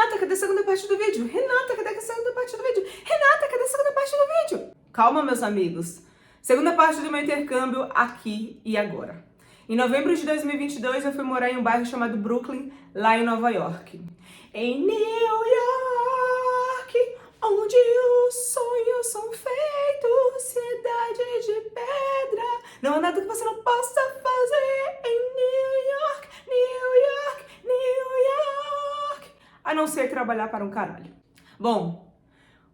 Renata, cadê a segunda parte do vídeo? Renata, cadê a segunda parte do vídeo? Renata, cadê a segunda parte do vídeo? Calma, meus amigos. Segunda parte do meu intercâmbio aqui e agora. Em novembro de 2022, eu fui morar em um bairro chamado Brooklyn, lá em Nova York. Em New York, onde os sonhos são feitos, cidade de pedra. Não há nada que você não possa fazer em New York, New York, New York. A não ser trabalhar para um caralho. Bom,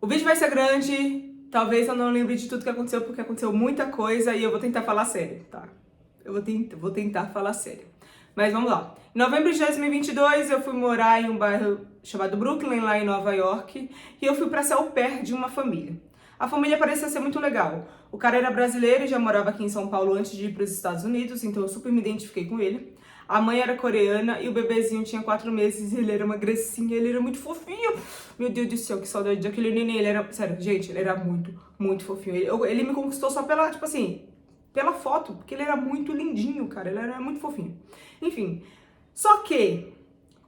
o vídeo vai ser grande, talvez eu não lembre de tudo que aconteceu, porque aconteceu muita coisa e eu vou tentar falar sério, tá? Eu vou tentar falar sério. Mas vamos lá. Em novembro de 2022, eu fui morar em um bairro chamado Brooklyn, lá em Nova York, e eu fui para ser au pair de uma família. A família parecia ser muito legal. O cara era brasileiro e já morava aqui em São Paulo antes de ir para os Estados Unidos, então eu super me identifiquei com ele. A mãe era coreana e o bebezinho tinha 4 meses e ele era uma gracinha, ele era muito fofinho. Meu Deus do céu, que saudade daquele neném. Ele era, sério, gente, ele era muito, muito fofinho. Ele me conquistou só pela, tipo assim, pela foto, porque ele era muito lindinho, cara, ele era muito fofinho. Enfim, só que,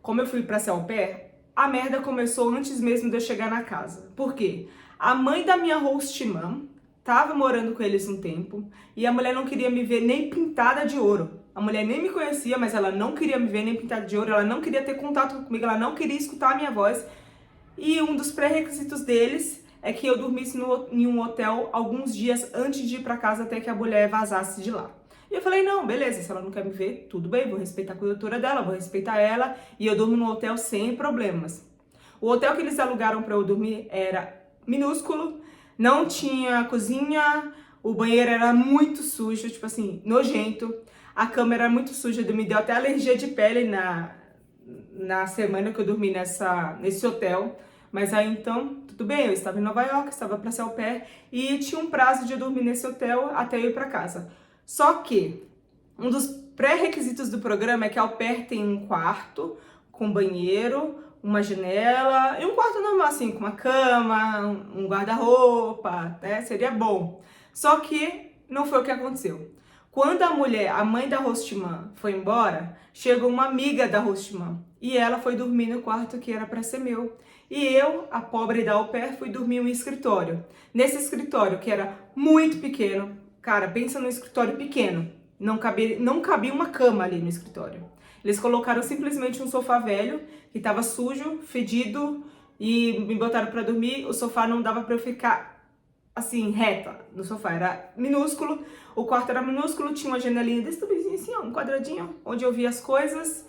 como eu fui pra ser au pair, a merda começou antes mesmo de eu chegar na casa. Por quê? A mãe da minha host mom tava morando com eles um tempo e a mulher não queria me ver nem pintada de ouro. A mulher nem me conhecia, mas ela não queria me ver nem pintada de ouro, ela não queria ter contato comigo, ela não queria escutar a minha voz. E um dos pré-requisitos deles é que eu dormisse em um hotel alguns dias antes de ir pra casa até que a mulher vazasse de lá. E eu falei, não, beleza, se ela não quer me ver, tudo bem, vou respeitar a cultura dela, vou respeitar ela e eu durmo no hotel sem problemas. O hotel que eles alugaram pra eu dormir era minúsculo, não tinha cozinha, o banheiro era muito sujo, tipo assim, nojento, a cama era muito suja, me deu até alergia de pele na semana que eu dormi nesse hotel. Mas aí então, tudo bem, eu estava em Nova York, estava para ser au pair e tinha um prazo de eu dormir nesse hotel até eu ir para casa. Só que um dos pré-requisitos do programa é que a au pair tem um quarto com banheiro, uma janela e um quarto normal assim, com uma cama, um guarda-roupa, né? Seria bom. Só que não foi o que aconteceu. Quando a mãe da hostman foi embora, chegou uma amiga da hostman e ela foi dormir no quarto que era para ser meu. E eu, a pobre da au pair, fui dormir em um escritório. Nesse escritório, que era muito pequeno, cara, pensa num escritório pequeno, não cabia uma cama ali no escritório. Eles colocaram simplesmente um sofá velho, que estava sujo, fedido, e me botaram para dormir. O sofá não dava para eu ficar assim, reta no sofá, era minúsculo, o quarto era minúsculo, tinha uma janelinha desse tamanhozinho assim, ó, um quadradinho, onde eu via as coisas,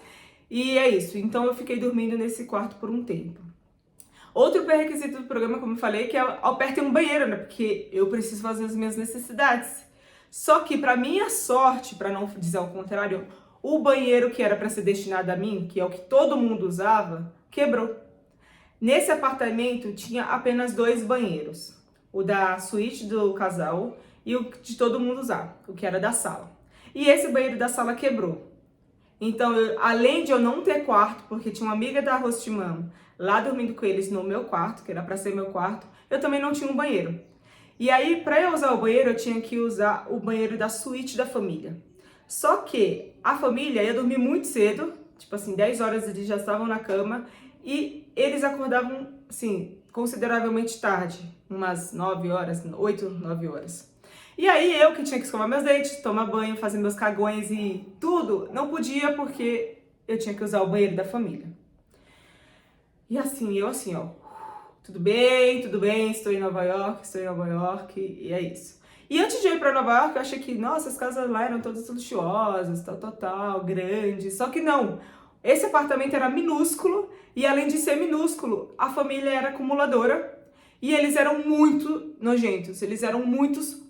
e é isso. Então eu fiquei dormindo nesse quarto por um tempo. Outro pré-requisito do programa, como eu falei, que é au pair ter um banheiro, né, porque eu preciso fazer as minhas necessidades. Só que, pra minha sorte, pra não dizer ao contrário, o banheiro que era pra ser destinado a mim, que é o que todo mundo usava, quebrou. Nesse apartamento tinha apenas 2 banheiros. O da suíte do casal e o de todo mundo usar, o que era da sala. E esse banheiro da sala quebrou. Então, além de eu não ter quarto, porque tinha uma amiga da hostman lá dormindo com eles no meu quarto, que era pra ser meu quarto, eu também não tinha um banheiro. E aí, pra eu usar o banheiro, eu tinha que usar o banheiro da suíte da família. Só que a família ia dormir muito cedo, tipo assim, 10 horas eles já estavam na cama, e eles acordavam, assim, consideravelmente tarde, umas 9 horas, 8, 9 horas. E aí eu que tinha que escovar meus dentes, tomar banho, fazer meus cagões e tudo, não podia porque eu tinha que usar o banheiro da família. E assim, eu assim, ó, tudo bem, estou em Nova York, e é isso. E antes de eu ir pra Nova York, eu achei que, nossa, as casas lá eram todas luxuosas, tal, grandes, só que não. Esse apartamento era minúsculo e além de ser minúsculo, a família era acumuladora e eles eram muito nojentos. Eles eram muitos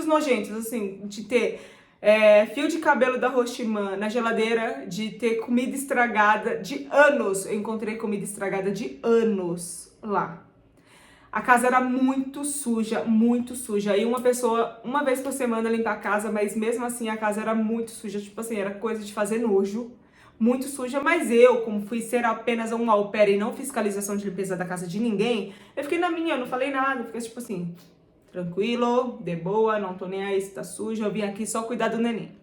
nojentos, assim, de ter fio de cabelo da hostman na geladeira, de ter comida estragada de anos. Eu encontrei comida estragada de anos lá. A casa era muito suja, muito suja. E uma pessoa, uma vez por semana, limpa a casa, mas mesmo assim a casa era muito suja. Tipo assim, era coisa de fazer nojo. Muito suja, mas eu, como fui ser apenas um au pair e não fiscalização de limpeza da casa de ninguém, eu fiquei na minha, eu não falei nada, eu fiquei tipo assim, tranquilo, de boa, não tô nem aí se tá suja, eu vim aqui só cuidar do neném.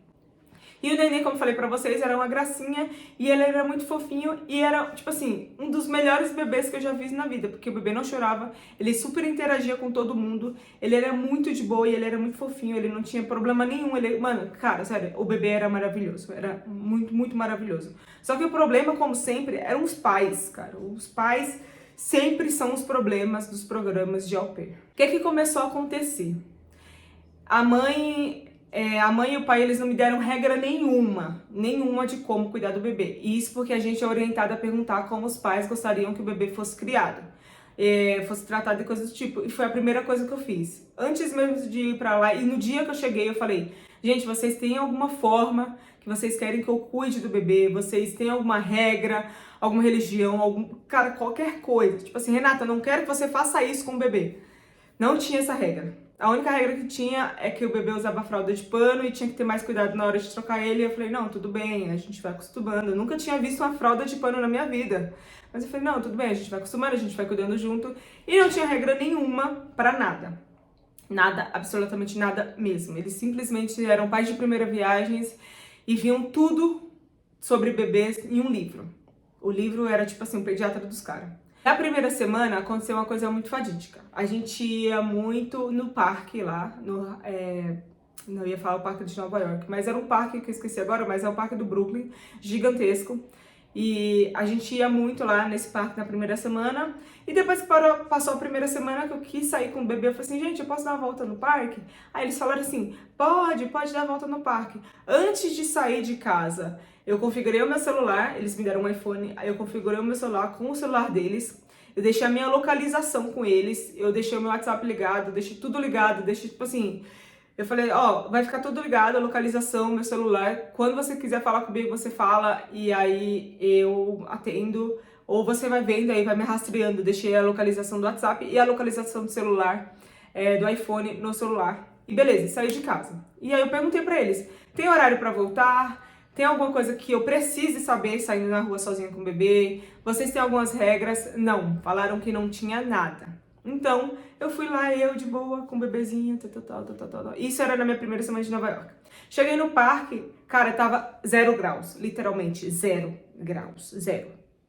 E o neném, como eu falei pra vocês, era uma gracinha e ele era muito fofinho e era, tipo assim, um dos melhores bebês que eu já vi na vida, porque o bebê não chorava, ele super interagia com todo mundo, ele era muito de boa e ele era muito fofinho, ele não tinha problema nenhum, ele, mano, cara, sério, o bebê era maravilhoso, era muito, muito maravilhoso. Só que o problema, como sempre, eram os pais, cara, os pais sempre são os problemas dos programas de au pair. O que começou a acontecer? A mãe e o pai, eles não me deram regra nenhuma de como cuidar do bebê. E isso porque a gente é orientada a perguntar como os pais gostariam que o bebê fosse criado, fosse tratado de coisas do tipo. E foi a primeira coisa que eu fiz. Antes mesmo de ir pra lá, e no dia que eu cheguei, eu falei, gente, vocês têm alguma forma que vocês querem que eu cuide do bebê? Vocês têm alguma regra, alguma religião, cara, qualquer coisa. Tipo assim, Renata, não quero que você faça isso com o bebê. Não tinha essa regra. A única regra que tinha é que o bebê usava fralda de pano e tinha que ter mais cuidado na hora de trocar ele. E eu falei, não, tudo bem, a gente vai acostumando. Eu nunca tinha visto uma fralda de pano na minha vida. Mas eu falei, não, tudo bem, a gente vai acostumando, a gente vai cuidando junto. E não tinha regra nenhuma pra nada. Nada, absolutamente nada mesmo. Eles simplesmente eram pais de primeira viagens e viam tudo sobre bebês em um livro. O livro era tipo assim, o pediatra dos caras. Na primeira semana aconteceu uma coisa muito fatídica. A gente ia muito no parque lá, não ia falar o parque de Nova York, mas era um parque que eu esqueci agora, mas é o parque do Brooklyn, gigantesco. E a gente ia muito lá nesse parque na primeira semana. E depois que passou a primeira semana que eu quis sair com o bebê, eu falei assim, gente, eu posso dar uma volta no parque? Aí eles falaram assim, pode dar uma volta no parque. Antes de sair de casa, eu configurei o meu celular, eles me deram um iPhone, aí eu configurei o meu celular com o celular deles, eu deixei a minha localização com eles, eu deixei o meu WhatsApp ligado, deixei tudo ligado, deixei tipo assim, eu falei, ó, vai ficar tudo ligado, a localização, meu celular, quando você quiser falar comigo, você fala, e aí eu atendo, ou você vai vendo, aí vai me rastreando, deixei a localização do WhatsApp e a localização do celular, do iPhone no celular, e beleza, saí de casa. E aí eu perguntei pra eles, tem horário pra voltar? Tem alguma coisa que eu precise saber saindo na rua sozinha com o bebê? Vocês têm algumas regras? Não, falaram que não tinha nada. Então, eu fui lá, eu de boa, com o bebezinho, tal. Isso era na minha primeira semana de Nova York. Cheguei no parque, cara, tava 0 graus, literalmente 0 graus, 0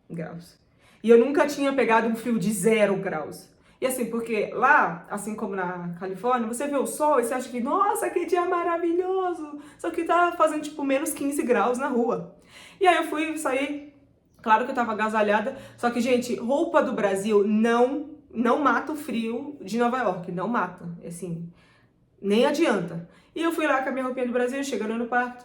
graus. E eu nunca tinha pegado um frio de 0 graus. E assim, porque lá, assim como na Califórnia, você vê o sol e você acha que, nossa, que dia maravilhoso! Só que tá fazendo, tipo, menos 15 graus na rua. E aí eu fui sair, claro que eu tava agasalhada, só que, gente, roupa do Brasil não mata o frio de Nova York, não mata, assim, nem adianta. E eu fui lá com a minha roupinha do Brasil, chegando no parque,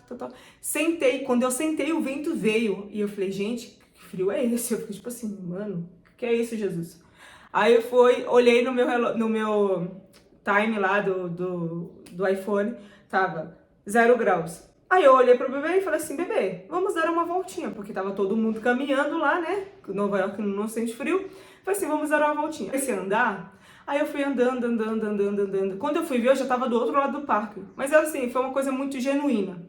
sentei, quando eu sentei o vento veio, e eu falei, gente, que frio é esse? Eu fiquei tipo assim, mano, que é isso, Jesus? Aí eu fui, olhei no meu time lá do iPhone, tava 0 graus. Aí eu olhei pro bebê e falei assim, bebê, vamos dar uma voltinha, porque tava todo mundo caminhando lá, né? Nova York não sente frio. Falei assim, vamos dar uma voltinha. Comecei a andar, aí eu fui andando. Quando eu fui ver, eu já tava do outro lado do parque. Mas assim, foi uma coisa muito genuína.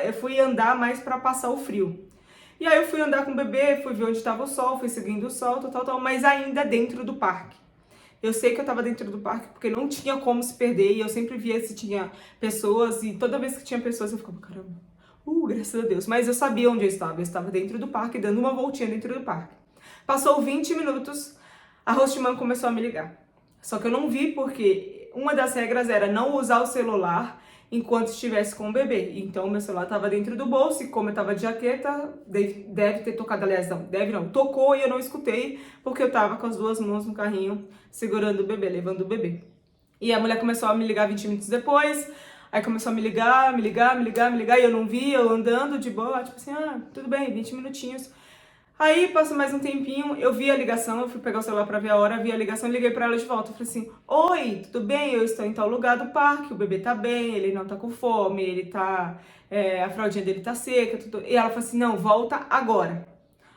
Eu fui andar mais pra passar o frio. E aí eu fui andar com o bebê, fui ver onde estava o sol, fui seguindo o sol, mas ainda dentro do parque. Eu sei que eu estava dentro do parque porque não tinha como se perder e eu sempre via se tinha pessoas e toda vez que tinha pessoas eu ficava, caramba, graças a Deus. Mas eu sabia onde eu estava dentro do parque, dando uma voltinha dentro do parque. Passou 20 minutos, a hostman começou a me ligar. Só que eu não vi porque uma das regras era não usar o celular enquanto estivesse com o bebê. Então, meu celular estava dentro do bolso e como eu estava de jaqueta, deve ter tocado, aliás, não, tocou e eu não escutei, porque eu estava com as duas mãos no carrinho, segurando o bebê, levando o bebê. E a mulher começou a me ligar 20 minutos depois, aí começou a me ligar, e eu não vi, eu andando de boa, tipo assim, tudo bem, 20 minutinhos. Aí, passou mais um tempinho, eu vi a ligação, eu fui pegar o celular pra ver a hora, vi a ligação, liguei pra ela de volta. Eu falei assim, oi, tudo bem? Eu estou em tal lugar do parque, o bebê tá bem, ele não tá com fome, ele tá... a fraldinha dele tá seca, tudo. E ela falou assim, não, volta agora.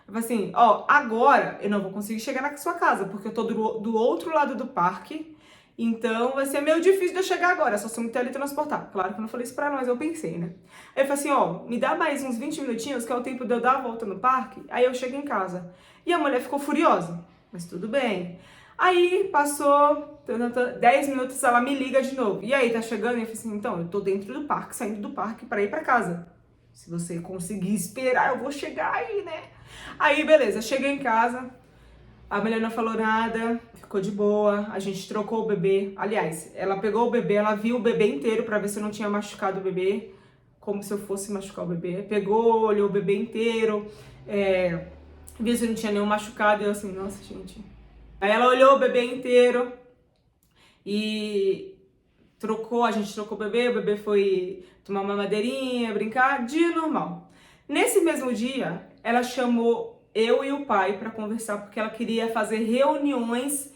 Eu falei assim, agora eu não vou conseguir chegar na sua casa, porque eu tô do outro lado do parque, então vai ser meio difícil de eu chegar agora, só se eu me teletransportar. Claro que eu não falei isso pra ela, mas eu pensei, né? Aí eu falei assim, me dá mais uns 20 minutinhos, que é o tempo de eu dar a volta no parque, aí eu chego em casa. E a mulher ficou furiosa, mas tudo bem. Aí passou 10 minutos, ela me liga de novo. E aí, tá chegando? E eu falei assim, então, eu tô dentro do parque, saindo do parque pra ir pra casa. Se você conseguir esperar, eu vou chegar aí, né? Aí, beleza, cheguei em casa, a mulher não falou nada, ficou de boa, a gente trocou o bebê. Aliás, ela pegou o bebê, ela viu o bebê inteiro pra ver se eu não tinha machucado o bebê, como se eu fosse machucar o bebê. Pegou, olhou o bebê inteiro, viu se não tinha nenhum machucado, e eu assim, nossa, gente. Aí ela olhou o bebê inteiro e a gente trocou o bebê foi tomar uma madeirinha, brincar, dia normal. Nesse mesmo dia, ela chamou eu e o pai para conversar, porque ela queria fazer reuniões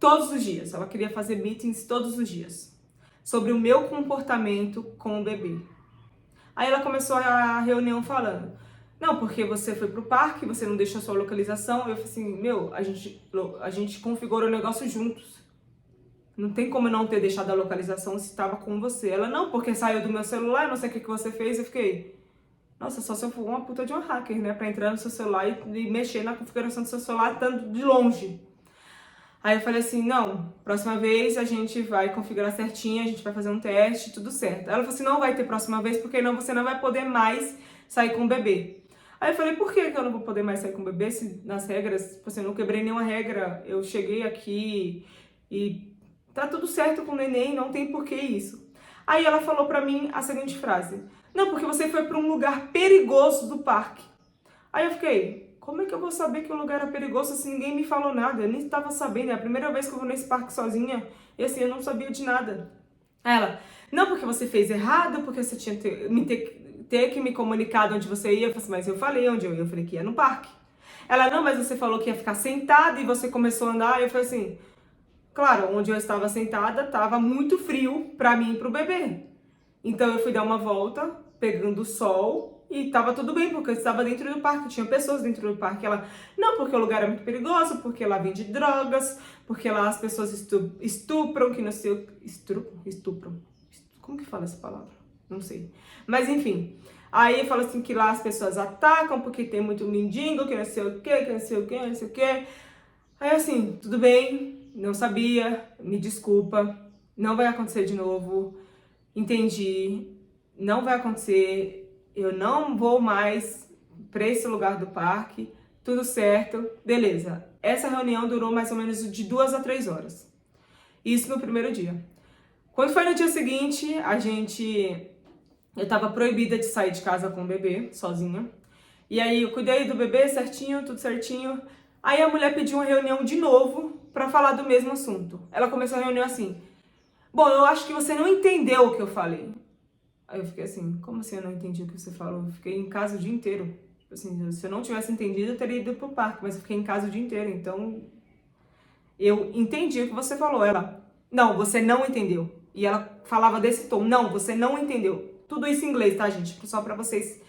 todos os dias, ela queria fazer meetings todos os dias, sobre o meu comportamento com o bebê. Aí ela começou a reunião falando, não, porque você foi pro parque, você não deixou a sua localização. Eu falei assim, meu, a gente configurou o negócio juntos. Não tem como eu não ter deixado a localização se estava com você. Ela, não, porque saiu do meu celular, não sei o que você fez. Eu fiquei, nossa, só se eu for uma puta de um hacker, né? Pra entrar no seu celular e mexer na configuração do seu celular estando de longe. Aí eu falei assim, não, próxima vez a gente vai configurar certinho, a gente vai fazer um teste, tudo certo. Ela falou assim, não vai ter próxima vez, porque não, você não vai poder mais sair com o bebê. Aí eu falei, por que eu não vou poder mais sair com o bebê se nas regras, tipo assim, eu não quebrei nenhuma regra, eu cheguei aqui e tá tudo certo com o neném, não tem por que isso. Aí ela falou pra mim a seguinte frase, não, porque você foi pra um lugar perigoso do parque. Aí eu fiquei, como é que eu vou saber que o lugar era perigoso se ninguém me falou nada? Eu nem estava sabendo, é a primeira vez que eu vou nesse parque sozinha e assim, eu não sabia de nada. Aí ela, não, porque você fez errado, porque você tinha ter que me comunicar de onde você ia. Eu falei assim, mas eu falei onde eu ia, eu falei que ia no parque. Ela, não, mas você falou que ia ficar sentada e você começou a andar. Eu falei assim, claro, onde eu estava sentada estava muito frio pra mim e pro bebê. Então eu fui dar uma volta, pegando o sol, e tava tudo bem, porque eu estava dentro do parque, tinha pessoas dentro do parque. Ela, não, porque o lugar é muito perigoso, porque lá vende drogas, porque lá as pessoas estupram, que não sei... Estupram? Como que fala essa palavra? Não sei. Mas enfim, aí eu falo assim que lá as pessoas atacam, porque tem muito mendigo, que não sei o que, que não sei o que, não sei o que. Aí assim, tudo bem, não sabia, me desculpa, não vai acontecer de novo, entendi, não vai acontecer, eu não vou mais para esse lugar do parque, tudo certo, beleza. Essa reunião durou mais ou menos de 2 a 3 horas, isso no primeiro dia. Quando foi no dia seguinte, eu tava proibida de sair de casa com o bebê, sozinha, e aí eu cuidei do bebê certinho, tudo certinho. Aí a mulher pediu uma reunião de novo pra falar do mesmo assunto. Ela começou a reunião assim, bom, eu acho que você não entendeu o que eu falei. Aí eu fiquei assim, como assim eu não entendi o que você falou? Eu fiquei em casa o dia inteiro. Tipo assim, se eu não tivesse entendido, eu teria ido pro parque, mas eu fiquei em casa o dia inteiro, então eu entendi o que você falou. Ela, não, você não entendeu. E ela falava desse tom, não, você não entendeu. Tudo isso em inglês, tá, gente? Só pra vocês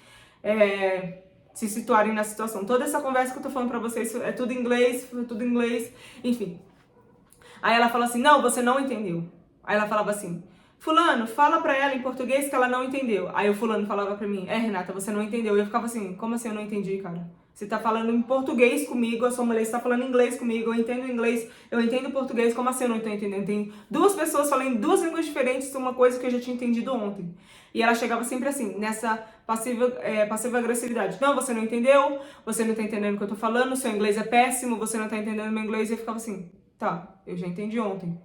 se situarem na situação. Toda essa conversa que eu tô falando pra vocês é tudo em inglês, enfim. Aí ela fala assim, não, você não entendeu. Aí ela falava assim, fulano, fala pra ela em português que ela não entendeu. Aí o fulano falava pra mim, Renata, você não entendeu. E eu ficava assim, como assim eu não entendi, cara? Você tá falando em português comigo, a sua mulher está falando inglês comigo, eu entendo inglês, eu entendo português, como assim eu não tô entendendo? Tem duas pessoas falando em duas línguas diferentes, uma coisa que eu já tinha entendido ontem. E ela chegava sempre assim, nessa passiva agressividade. Não, você não entendeu, você não tá entendendo o que eu tô falando, seu inglês é péssimo, você não tá entendendo meu inglês. E eu ficava assim, tá, eu já entendi ontem.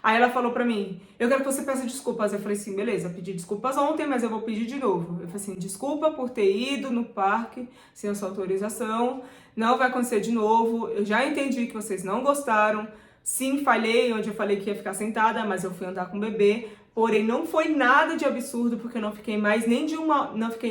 Aí ela falou pra mim, eu quero que você peça desculpas. Eu falei assim, beleza, pedi desculpas ontem, mas eu vou pedir de novo. Eu falei assim, desculpa por ter ido no parque sem a sua autorização, não vai acontecer de novo, eu já entendi que vocês não gostaram, sim, falhei onde eu falei que ia ficar sentada, mas eu fui andar com o bebê, porém não foi nada de absurdo, porque eu não fiquei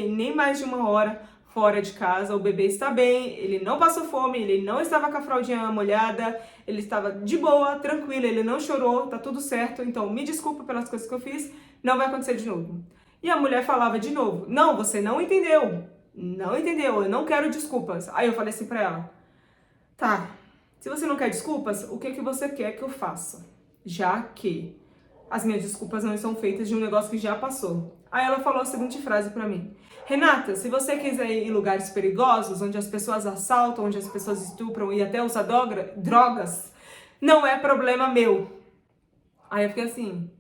nem mais de uma hora fora de casa, o bebê está bem, ele não passou fome, ele não estava com a fraldinha molhada, ele estava de boa, tranquilo, ele não chorou, tá tudo certo, então me desculpa pelas coisas que eu fiz, não vai acontecer de novo. E a mulher falava de novo, não, você não entendeu, eu não quero desculpas. Aí eu falei assim pra ela, tá, se você não quer desculpas, o que você quer que eu faça? Já que as minhas desculpas não são feitas de um negócio que já passou. Aí ela falou a seguinte frase pra mim, Renata, se você quiser ir em lugares perigosos, onde as pessoas assaltam, onde as pessoas estupram e até usam drogas, não é problema meu. Aí eu fiquei assim,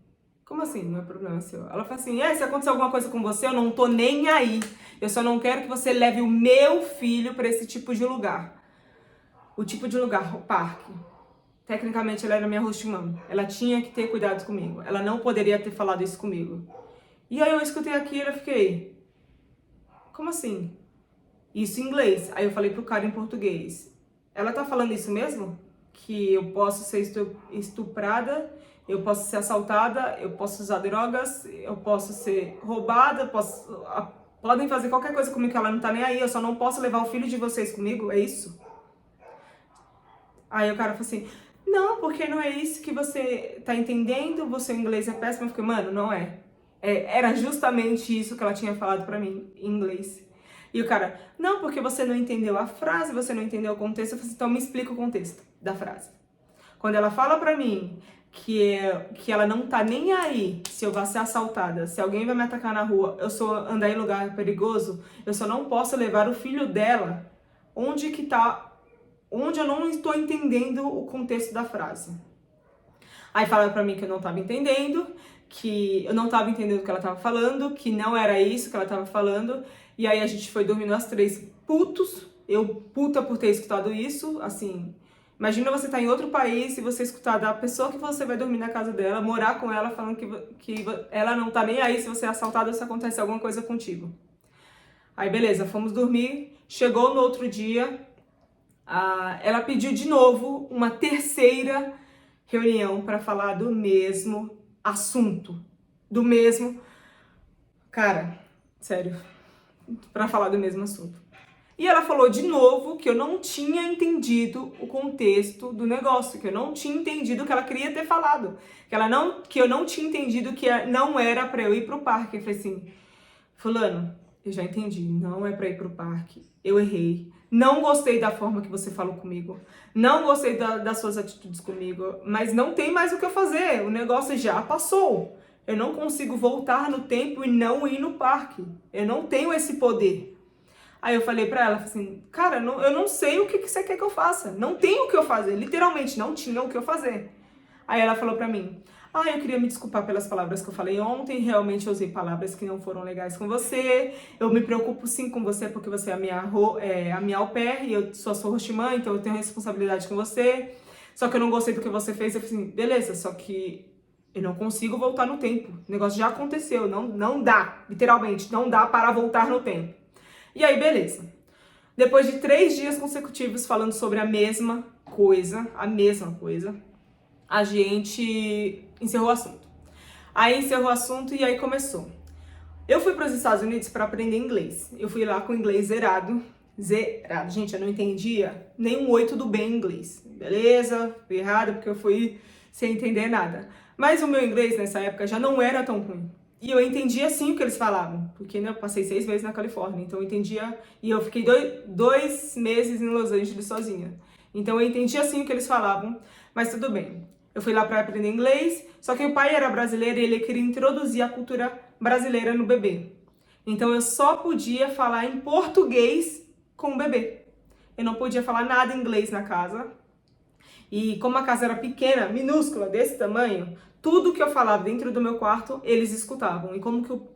como assim não é problema seu? Ela falou assim, se acontecer alguma coisa com você, eu não tô nem aí. Eu só não quero que você leve o meu filho para esse tipo de lugar. O tipo de lugar, o parque. Tecnicamente, ela era minha host mom. Ela tinha que ter cuidado comigo. Ela não poderia ter falado isso comigo. E aí eu escutei aquilo e fiquei... Como assim? Isso em inglês. Aí eu falei pro cara em português. Ela tá falando isso mesmo? Que eu posso ser estuprada, eu posso ser assaltada, eu posso usar drogas, eu posso ser roubada, podem fazer qualquer coisa comigo que ela não tá nem aí, eu só não posso levar o filho de vocês comigo, é isso? Aí o cara falou assim, não, porque não é isso que você tá entendendo, o seu inglês é péssimo. Eu fiquei, mano, não é. Era justamente isso que ela tinha falado pra mim, em inglês. E o cara, não, porque você não entendeu a frase, você não entendeu o contexto. Eu falei assim, então me explica o contexto da frase. Quando ela fala pra mim que ela não tá nem aí se eu vou ser assaltada, se alguém vai me atacar na rua, eu sou andar em lugar perigoso, eu só não posso levar o filho dela onde eu não estou entendendo o contexto da frase. Aí falaram pra mim que eu não tava entendendo, que eu não tava entendendo o que ela tava falando, que não era isso que ela tava falando. E aí a gente foi dormir nós três putos. Eu puta por ter escutado isso, assim... Imagina você estar em outro país e você escutar da pessoa que você vai dormir na casa dela, morar com ela, falando que ela não tá nem aí se você é assaltado ou se acontece alguma coisa contigo. Aí beleza, fomos dormir, chegou no outro dia, ela pediu de novo uma terceira reunião para falar do mesmo assunto, do mesmo... Cara, sério, para falar do mesmo assunto. E ela falou de novo que eu não tinha entendido o contexto do negócio, que eu não tinha entendido o que ela queria ter falado, que eu não tinha entendido que não era para eu ir pro parque. Eu falei assim, fulano, eu já entendi, não é para ir pro parque, eu errei, não gostei da forma que você falou comigo, não gostei das suas atitudes comigo, mas não tem mais o que eu fazer, o negócio já passou, eu não consigo voltar no tempo e não ir no parque, eu não tenho esse poder. Aí eu falei pra ela, assim, cara, eu não sei o que você quer que eu faça. Não tem o que eu fazer. Literalmente, não tinha o que eu fazer. Aí ela falou pra mim, eu queria me desculpar pelas palavras que eu falei ontem. Realmente eu usei palavras que não foram legais com você. Eu me preocupo sim com você porque você é a minha au pair e eu sou a sua hostmã, então eu tenho responsabilidade com você. Só que eu não gostei do que você fez. Eu falei assim, beleza, só que eu não consigo voltar no tempo. O negócio já aconteceu, não dá. Literalmente, não dá para voltar no tempo. E aí, beleza. Depois de 3 dias consecutivos falando sobre a mesma coisa, a gente encerrou o assunto. Aí encerrou o assunto e aí começou. Eu fui para os Estados Unidos para aprender inglês. Eu fui lá com o inglês zerado. Gente, eu não entendia nem um oi tudo bem em inglês. Beleza, fui errado porque eu fui sem entender nada. Mas o meu inglês nessa época já não era tão ruim. E eu entendia sim o que eles falavam, porque eu passei 6 meses na Califórnia, então eu entendia, e eu fiquei 2 meses em Los Angeles sozinha. Então eu entendia sim o que eles falavam, mas tudo bem. Eu fui lá para aprender inglês, só que o pai era brasileiro e ele queria introduzir a cultura brasileira no bebê. Então eu só podia falar em português com o bebê. Eu não podia falar nada em inglês na casa. E como a casa era pequena, minúscula, desse tamanho, tudo que eu falava dentro do meu quarto, eles escutavam.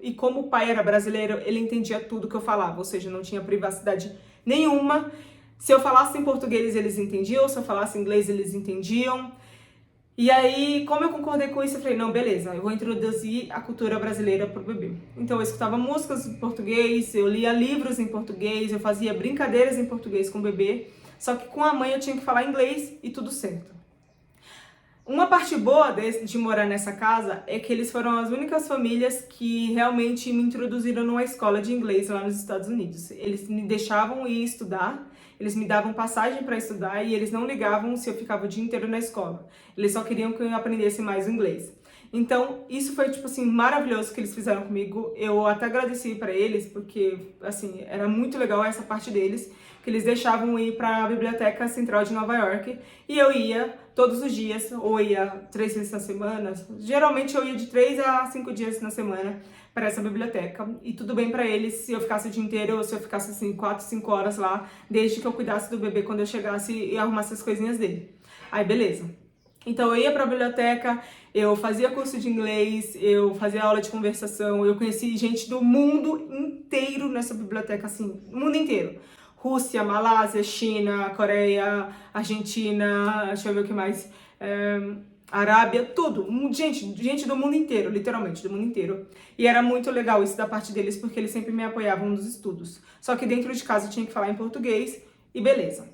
E como o pai era brasileiro, ele entendia tudo que eu falava, ou seja, não tinha privacidade nenhuma. Se eu falasse em português, eles entendiam, se eu falasse em inglês, eles entendiam. E aí, como eu concordei com isso, eu falei, não, beleza, eu vou introduzir a cultura brasileira pro bebê. Então eu escutava músicas em português, eu lia livros em português, eu fazia brincadeiras em português com o bebê, só que com a mãe eu tinha que falar inglês e tudo certo. Uma parte boa de morar nessa casa é que eles foram as únicas famílias que realmente me introduziram numa escola de inglês lá nos Estados Unidos. Eles me deixavam ir estudar, eles me davam passagem para estudar e eles não ligavam se eu ficava o dia inteiro na escola. Eles só queriam que eu aprendesse mais o inglês. Então, isso foi, tipo assim, maravilhoso que eles fizeram comigo. Eu até agradeci para eles, porque, assim, era muito legal essa parte deles, que eles deixavam ir para a Biblioteca Central de Nova York, e eu ia todos os dias, ou ia 3 vezes na semana. Geralmente eu ia de 3 a 5 dias na semana para essa biblioteca, e tudo bem para eles se eu ficasse o dia inteiro ou se eu ficasse, assim, 4, 5 horas lá, desde que eu cuidasse do bebê quando eu chegasse e arrumasse as coisinhas dele. Aí, beleza. Então eu ia para a biblioteca, eu fazia curso de inglês, eu fazia aula de conversação, eu conheci gente do mundo inteiro nessa biblioteca, assim, o mundo inteiro. Rússia, Malásia, China, Coreia, Argentina, deixa eu ver o que mais, Arábia, tudo, gente do mundo inteiro, literalmente, do mundo inteiro. E era muito legal isso da parte deles, porque eles sempre me apoiavam nos estudos. Só que dentro de casa eu tinha que falar em português e beleza.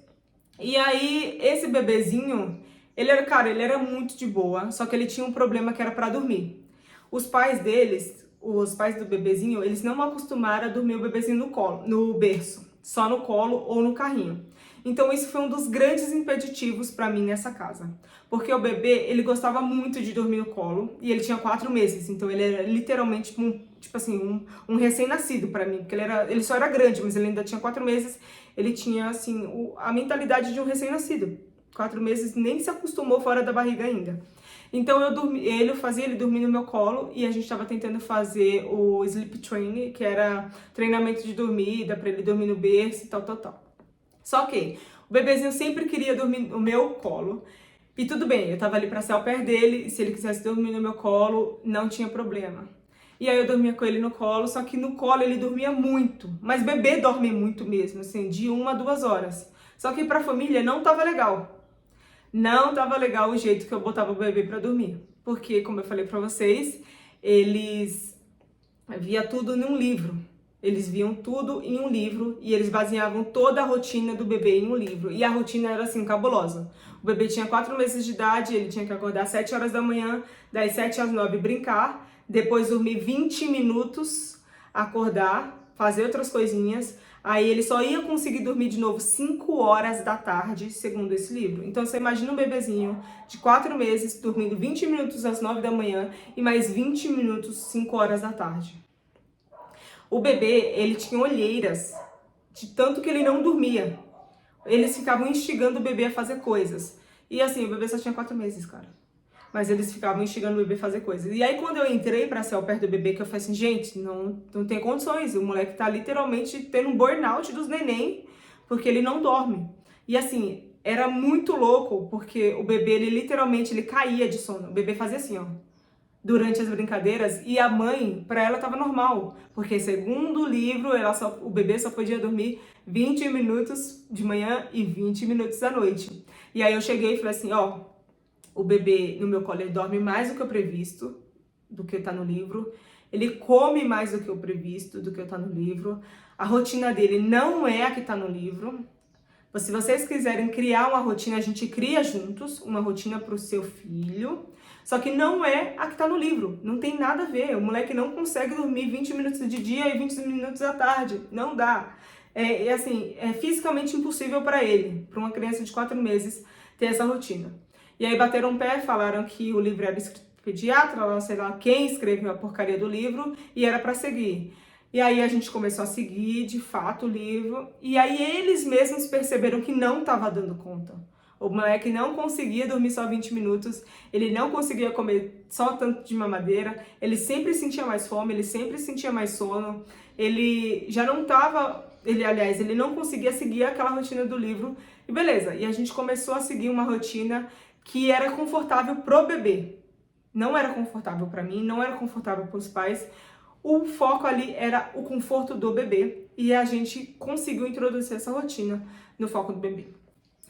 E aí, esse bebezinho, ele era muito de boa, só que ele tinha um problema que era pra dormir. Os pais deles, os pais do bebezinho, eles não acostumaram a dormir o bebezinho no colo, no berço, só no colo ou no carrinho. Então isso foi um dos grandes impeditivos pra mim nessa casa. Porque o bebê, ele gostava muito de dormir no colo e ele tinha 4 meses, então ele era literalmente um recém-nascido pra mim, porque ele só era grande, mas ele ainda tinha 4 meses, ele tinha assim a mentalidade de um recém-nascido. 4 meses, nem se acostumou fora da barriga ainda. Então eu fazia ele dormir no meu colo e a gente estava tentando fazer o sleep training, que era treinamento de dormida para ele dormir no berço e tal. Só que o bebezinho sempre queria dormir no meu colo. E tudo bem, eu tava ali pra ser ao pé dele, e se ele quisesse dormir no meu colo, não tinha problema. E aí eu dormia com ele no colo, só que no colo ele dormia muito. Mas bebê dorme muito mesmo, assim, de 1 a 2 horas. Só que pra família não tava legal. Não tava legal o jeito que eu botava o bebê pra dormir. Porque, como eu falei pra vocês, eles via tudo num livro. Eles viam tudo em um livro e eles baseavam toda a rotina do bebê em um livro. E a rotina era assim, cabulosa. O bebê tinha 4 meses de idade, ele tinha que acordar às 7 horas da manhã, das 7 às 9 brincar, depois dormir 20 minutos, acordar, fazer outras coisinhas. Aí ele só ia conseguir dormir de novo 5 horas da tarde, segundo esse livro. Então você imagina um bebezinho de 4 meses dormindo 20 minutos às 9 da manhã e mais 20 minutos 5 horas da tarde. O bebê, ele tinha olheiras, de tanto que ele não dormia. Eles ficavam instigando o bebê a fazer coisas. E assim, o bebê só tinha 4 meses, cara. Mas eles ficavam instigando o bebê a fazer coisas. E aí, quando eu entrei pra ser ao perto do bebê, que eu falei assim, gente, não tem condições. O moleque tá literalmente tendo um burnout dos neném, porque ele não dorme. E assim, era muito louco, porque o bebê, ele literalmente, ele caía de sono. O bebê fazia assim, ó, durante as brincadeiras, e a mãe, pra ela tava normal, porque segundo o livro, o bebê só podia dormir 20 minutos de manhã e 20 minutos da noite. E aí eu cheguei e falei assim, ó, o bebê no meu colo, ele dorme mais do que o previsto, do que tá no livro, ele come mais do que o previsto, do que tá no livro, a rotina dele não é a que tá no livro. Se vocês quiserem criar uma rotina, a gente cria juntos uma rotina pro seu filho, só que não é a que tá no livro, não tem nada a ver. O moleque não consegue dormir 20 minutos de dia e 20 minutos à tarde, não dá. É fisicamente impossível para ele, para uma criança de 4 meses, ter essa rotina. E aí bateram um pé, falaram que o livro era escrito por pediatra, sei lá quem escreveu a porcaria do livro, e era para seguir. E aí a gente começou a seguir, de fato, o livro, e aí eles mesmos perceberam que não estava dando conta. O moleque não conseguia dormir só 20 minutos, ele não conseguia comer só tanto de mamadeira, ele sempre sentia mais fome, ele sempre sentia mais sono, ele já não estava, ele não conseguia seguir aquela rotina do livro, e beleza, e a gente começou a seguir uma rotina que era confortável pro bebê. Não era confortável para mim, não era confortável para os pais, o foco ali era o conforto do bebê, e a gente conseguiu introduzir essa rotina no foco do bebê.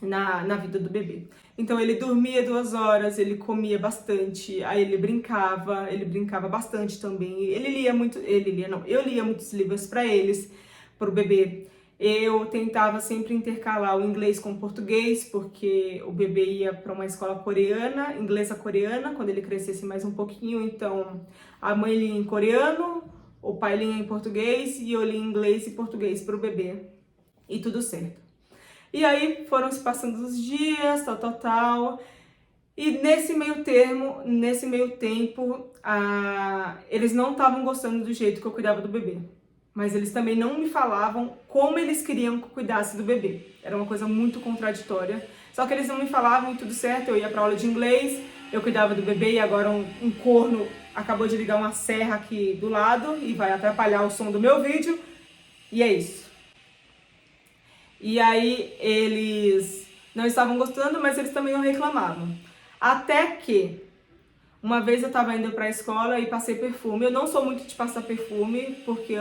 Na vida do bebê. Então ele dormia 2 horas, ele comia bastante, aí ele brincava bastante também. Eu lia muitos livros para eles, para o bebê. Eu tentava sempre intercalar o inglês com o português, porque o bebê ia para uma escola coreana, inglesa coreana, quando ele crescesse mais um pouquinho, então a mãe lia em coreano, o pai lia em português e eu lia inglês e português para o bebê. E tudo certo. E aí foram se passando os dias, tal. E nesse meio tempo, eles não estavam gostando do jeito que eu cuidava do bebê. Mas eles também não me falavam como eles queriam que eu cuidasse do bebê. Era uma coisa muito contraditória. Só que eles não me falavam e tudo certo, eu ia pra aula de inglês, eu cuidava do bebê e agora um corno acabou de ligar uma serra aqui do lado e vai atrapalhar o som do meu vídeo. E é isso. E aí eles não estavam gostando, mas eles também não reclamavam. Até que uma vez eu tava indo pra escola e passei perfume. Eu não sou muito de passar perfume, porque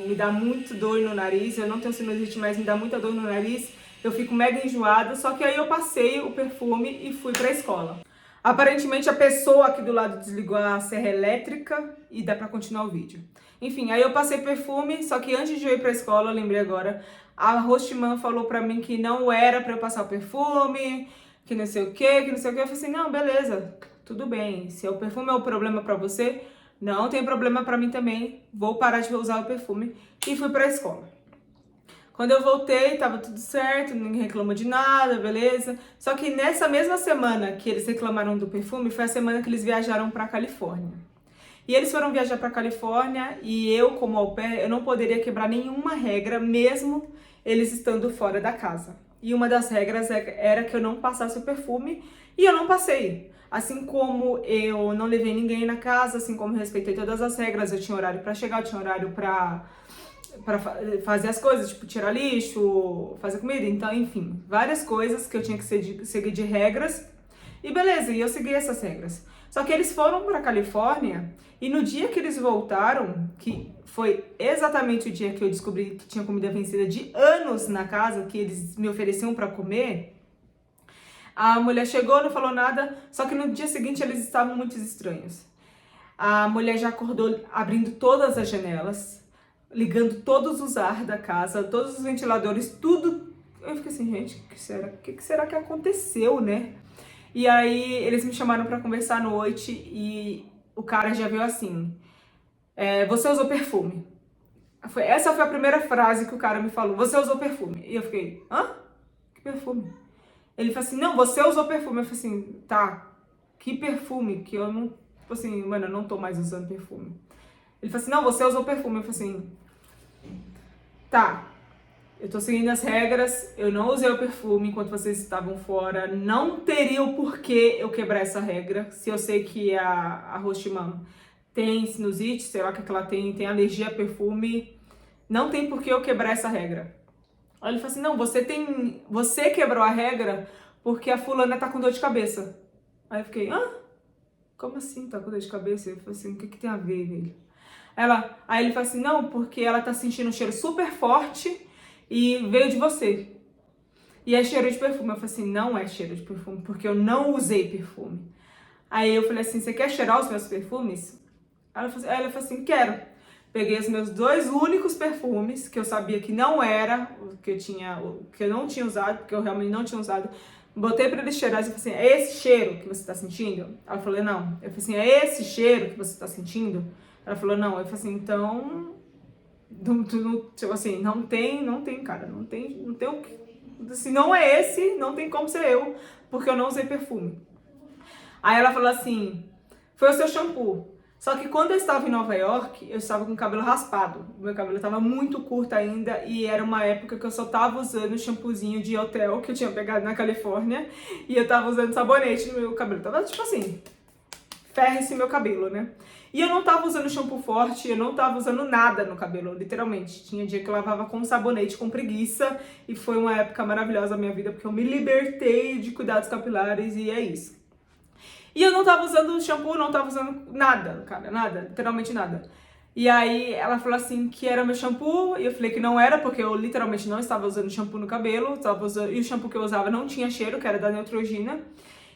me dá muito dor no nariz. Eu não tenho sinusite, mas me dá muita dor no nariz. Eu fico mega enjoada, só que aí eu passei o perfume e fui pra escola. Aparentemente a pessoa aqui do lado desligou a serra elétrica e dá pra continuar o vídeo. Enfim, aí eu passei perfume, só que antes de eu ir pra escola, eu lembrei agora, a hostman falou pra mim que não era pra eu passar o perfume, que não sei o que, Eu falei assim, não, beleza, tudo bem. Se o perfume é o problema pra você, não tem problema pra mim também. Vou parar de usar o perfume. E fui pra escola. Quando eu voltei, tava tudo certo, ninguém reclamou de nada, beleza? Só que nessa mesma semana que eles reclamaram do perfume, foi a semana que eles viajaram pra Califórnia. E eles foram viajar pra Califórnia e eu, como au pair, eu não poderia quebrar nenhuma regra, mesmo eles estando fora da casa. E uma das regras era que eu não passasse o perfume, e eu não passei. Assim como eu não levei ninguém na casa, assim como eu respeitei todas as regras, eu tinha horário pra chegar, eu tinha horário pra fazer as coisas, tipo tirar lixo, fazer comida, então enfim, várias coisas que eu tinha que seguir de regras, e beleza, e eu segui essas regras. Só que eles foram pra Califórnia, e no dia que eles voltaram, que foi exatamente o dia que eu descobri que tinha comida vencida de anos na casa, que eles me ofereciam pra comer, a mulher chegou, não falou nada, só que no dia seguinte eles estavam muito estranhos. A mulher já acordou abrindo todas as janelas, ligando todos os ar da casa, todos os ventiladores, tudo. Eu fiquei assim, gente, o que será que aconteceu, né? E aí eles me chamaram pra conversar à noite e o cara já veio assim, você usou perfume? Essa foi a primeira frase que o cara me falou, você usou perfume? E eu fiquei, hã? Que perfume? Ele falou assim, não, você usou perfume. Eu falei assim, tá, que perfume? Que eu não, tipo assim, mano, eu não tô mais usando perfume. Ele falou assim, não, você usou perfume. Eu falei assim, tá, eu tô seguindo as regras, eu não usei o perfume enquanto vocês estavam fora, não teria o porquê eu quebrar essa regra, se eu sei que a hostman tem sinusite, sei lá o que ela tem alergia a perfume, não tem porquê eu quebrar essa regra. Aí ele falou assim, não, você quebrou a regra porque a fulana tá com dor de cabeça. Aí eu fiquei, como assim tá com dor de cabeça? Eu falei assim, o que tem a ver, velho? Aí ele falou assim, não, porque ela tá sentindo um cheiro super forte e veio de você. E é cheiro de perfume. Eu falei assim, não é cheiro de perfume, porque eu não usei perfume. Aí eu falei assim, você quer cheirar os meus perfumes? Aí ela falou assim, quero. Peguei os meus 2 únicos perfumes, que eu sabia que não era, que eu não tinha usado, porque eu realmente não tinha usado. Botei pra ele cheirar e falei assim, é esse cheiro que você tá sentindo? Ela falou, não. Eu falei assim, é esse cheiro que você tá sentindo? Ela falou, não. Eu falei assim, então, tipo assim, não tem, cara, não tem o que, se não é esse, não tem como ser eu, porque eu não usei perfume. Aí ela falou assim, foi o seu shampoo. Só que quando eu estava em Nova York, eu estava com o cabelo raspado. O meu cabelo estava muito curto ainda e era uma época que eu só estava usando o shampoozinho de hotel que eu tinha pegado na Califórnia e eu estava usando sabonete no meu cabelo. Tava tipo assim, ferre-se meu cabelo, né? E eu não tava usando shampoo forte, eu não tava usando nada no cabelo, literalmente. Tinha dia que eu lavava com sabonete, com preguiça, e foi uma época maravilhosa da minha vida, porque eu me libertei de cuidados capilares e é isso. E eu não tava usando shampoo, não tava usando nada, cara, nada, literalmente nada. E aí ela falou assim que era meu shampoo, e eu falei que não era, porque eu literalmente não estava usando shampoo no cabelo, e o shampoo que eu usava não tinha cheiro, que era da Neutrogena.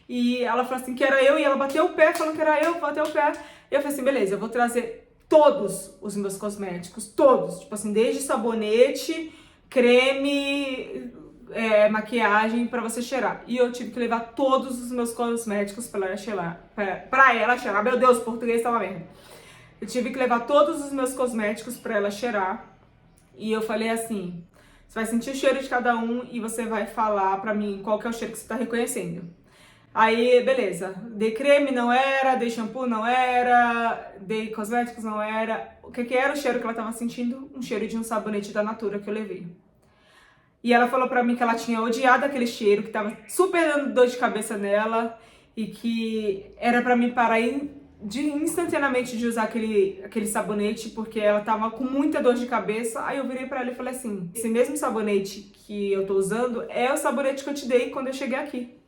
E ela falou assim que era eu, e ela bateu o pé, falando que era eu, bateu o pé. E eu falei assim, beleza, eu vou trazer todos os meus cosméticos, todos, tipo assim, desde sabonete, creme, maquiagem pra você cheirar. E eu tive que levar todos os meus cosméticos pra ela cheirar. Meu Deus, português tá uma merda. Eu tive que levar todos os meus cosméticos pra ela cheirar. E eu falei assim, você vai sentir o cheiro de cada um e você vai falar pra mim qual que é o cheiro que você tá reconhecendo. Aí, beleza, dei creme, não era, dei shampoo, não era, dei cosméticos, não era. O que era o cheiro que ela tava sentindo? Um cheiro de um sabonete da Natura que eu levei. E ela falou pra mim que ela tinha odiado aquele cheiro, que tava super dando dor de cabeça nela e que era pra mim parar instantaneamente de usar aquele sabonete, porque ela tava com muita dor de cabeça. Aí eu virei pra ela e falei assim, esse mesmo sabonete que eu tô usando é o sabonete que eu te dei quando eu cheguei aqui.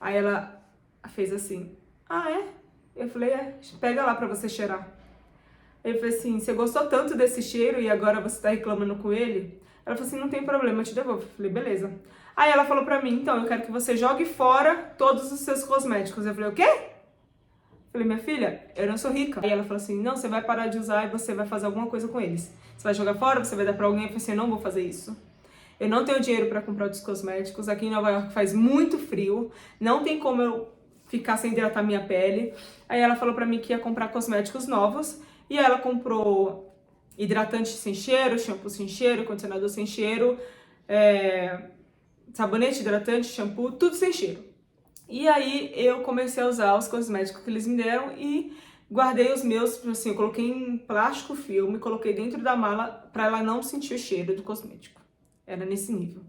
Aí ela fez assim, ah, é? Eu falei, pega lá pra você cheirar. Ele falou assim, você gostou tanto desse cheiro e agora você tá reclamando com ele? Ela falou assim, não tem problema, eu te devolvo. Eu falei, beleza. Aí ela falou pra mim, então, eu quero que você jogue fora todos os seus cosméticos. Eu falei, o quê? Eu falei, minha filha, eu não sou rica. Aí ela falou assim, não, você vai parar de usar e você vai fazer alguma coisa com eles. Você vai jogar fora, você vai dar pra alguém. Eu falei assim, eu não vou fazer isso. Eu não tenho dinheiro pra comprar outros cosméticos. Aqui em Nova York faz muito frio. Não tem como eu ficar sem hidratar minha pele. Aí ela falou pra mim que ia comprar cosméticos novos. E aí ela comprou hidratante sem cheiro, shampoo sem cheiro, condicionador sem cheiro, sabonete, hidratante, shampoo, tudo sem cheiro. E aí eu comecei a usar os cosméticos que eles me deram e guardei os meus, assim, eu coloquei em plástico filme, coloquei dentro da mala pra ela não sentir o cheiro do cosmético. Era nesse nível.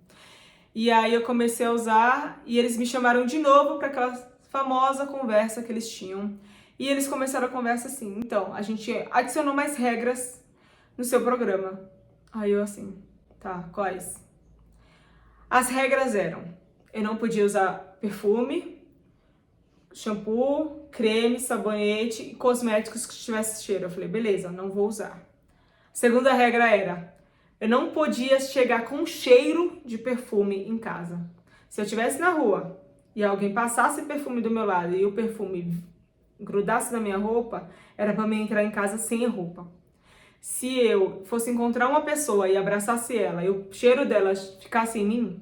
E aí eu comecei a usar e eles me chamaram de novo para aquela famosa conversa que eles tinham. E eles começaram a conversa assim, então, a gente adicionou mais regras no seu programa. Aí eu assim, tá, quais? As regras eram, eu não podia usar perfume, shampoo, creme, sabonete e cosméticos que tivesse cheiro. Eu falei, beleza, não vou usar. Segunda regra era, eu não podia chegar com cheiro de perfume em casa. Se eu estivesse na rua e alguém passasse perfume do meu lado e o perfume grudasse na minha roupa, era para mim entrar em casa sem a roupa. Se eu fosse encontrar uma pessoa e abraçasse ela e o cheiro dela ficasse em mim,